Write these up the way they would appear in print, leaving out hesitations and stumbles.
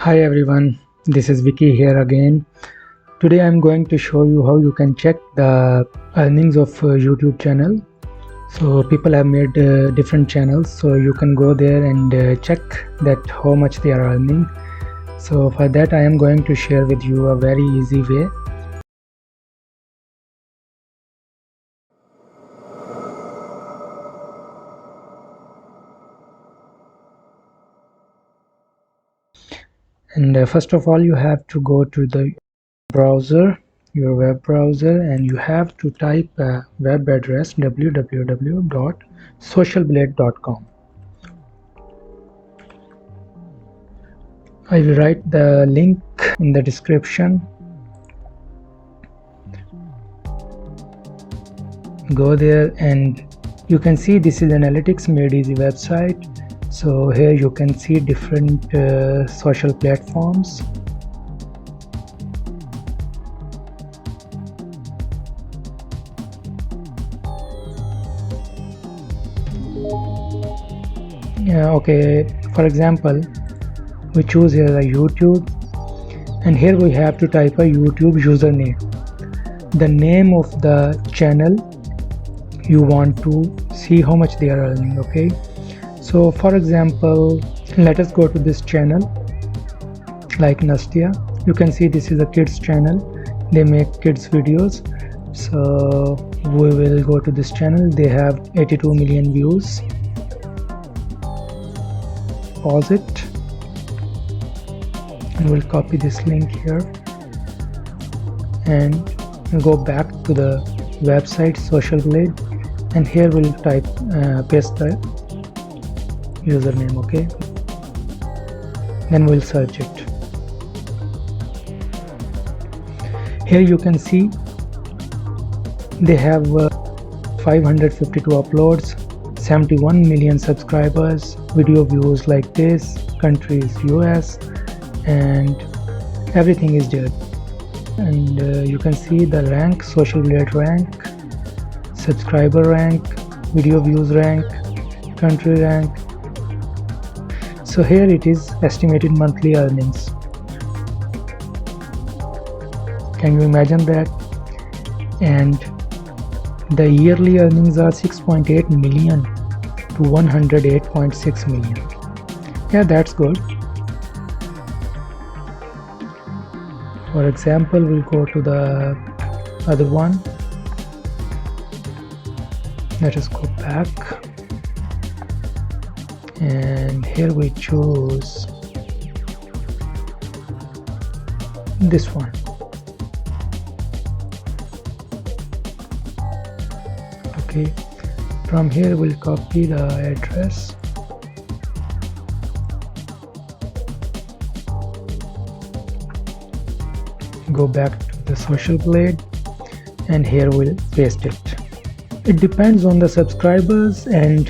Hi everyone, this is Vicky here again. Today I'm going to show you how you can check the earnings of YouTube channel. So people have made different channels, so you can go there and check that how much they are earning. So for that I am going to share with you a very easy way. And first of all, you have to go to the browser, your web browser, and you have to type a web address www.socialblade.com. I will write the link in the description. Go there and you can see this is Analytics Made Easy website. So here you can see different social platforms. Okay, for example, we choose here a YouTube, and here we have to type a YouTube username, the name of the channel you want to see how much they are earning. Okay, so for example, let us go to this channel like Nastya. You can see this is a kids channel, they make kids videos. So we will go to this channel, they have 82 million views. Pause it and we'll copy this link here and go back to the website Social Blade, and here we'll type paste the username. Okay, then we'll search it. Here you can see they have 552 uploads, 71 million subscribers, video views like this, country is US, and everything is there. And you can see the rank, Social Blade rank, subscriber rank, video views rank, country rank. So here it is estimated monthly earnings. Can you imagine that? And the yearly earnings are 6.8 million to 108.6 million. Yeah, that's good. For example, we'll go to the other one. Let us go back, and here we choose this one. Okay, from here we'll copy the address. Go back to the Social Blade, and here we'll paste it. It depends on the subscribers and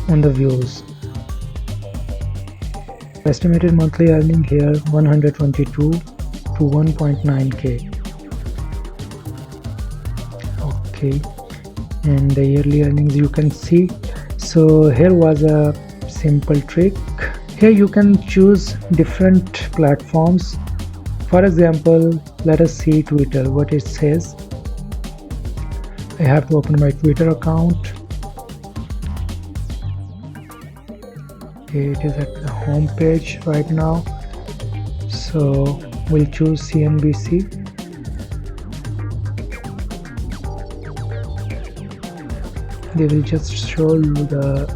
on the views. Estimated monthly earning here 122 to 1.9k. Okay, and the yearly earnings you can see. So here was a simple trick. Here you can choose different platforms. For example, let us see Twitter, what it says. I have to open my Twitter account. Okay, it is at the home page right now. So we'll choose CNBC. They will just show you the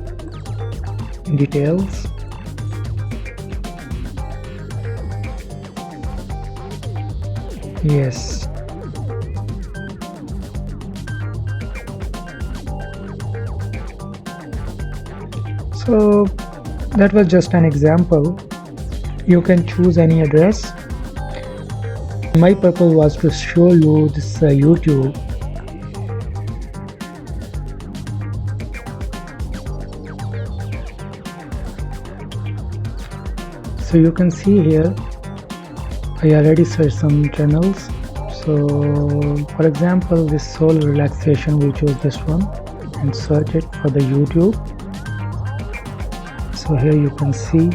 details. Yes. So that was just an example. You can choose any address. My purpose was to show you this YouTube. So you can see here I already searched some channels. So for example, this soul relaxation, we choose this one and search it for the YouTube. So here you can see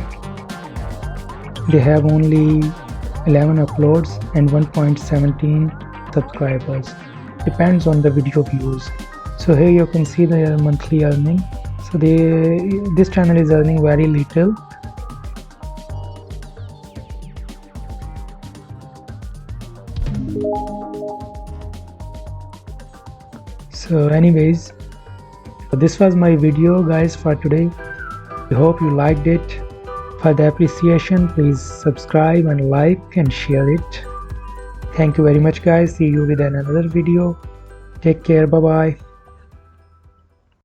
they have only 11 uploads and 1.17 subscribers. Depends on the video views. So here you can see their monthly earning. So this channel is earning very little. So anyways, this was my video guys for today. I hope you liked it. For the appreciation, please subscribe and like and share it. Thank you very much guys. See you with another video. Take care. Bye bye.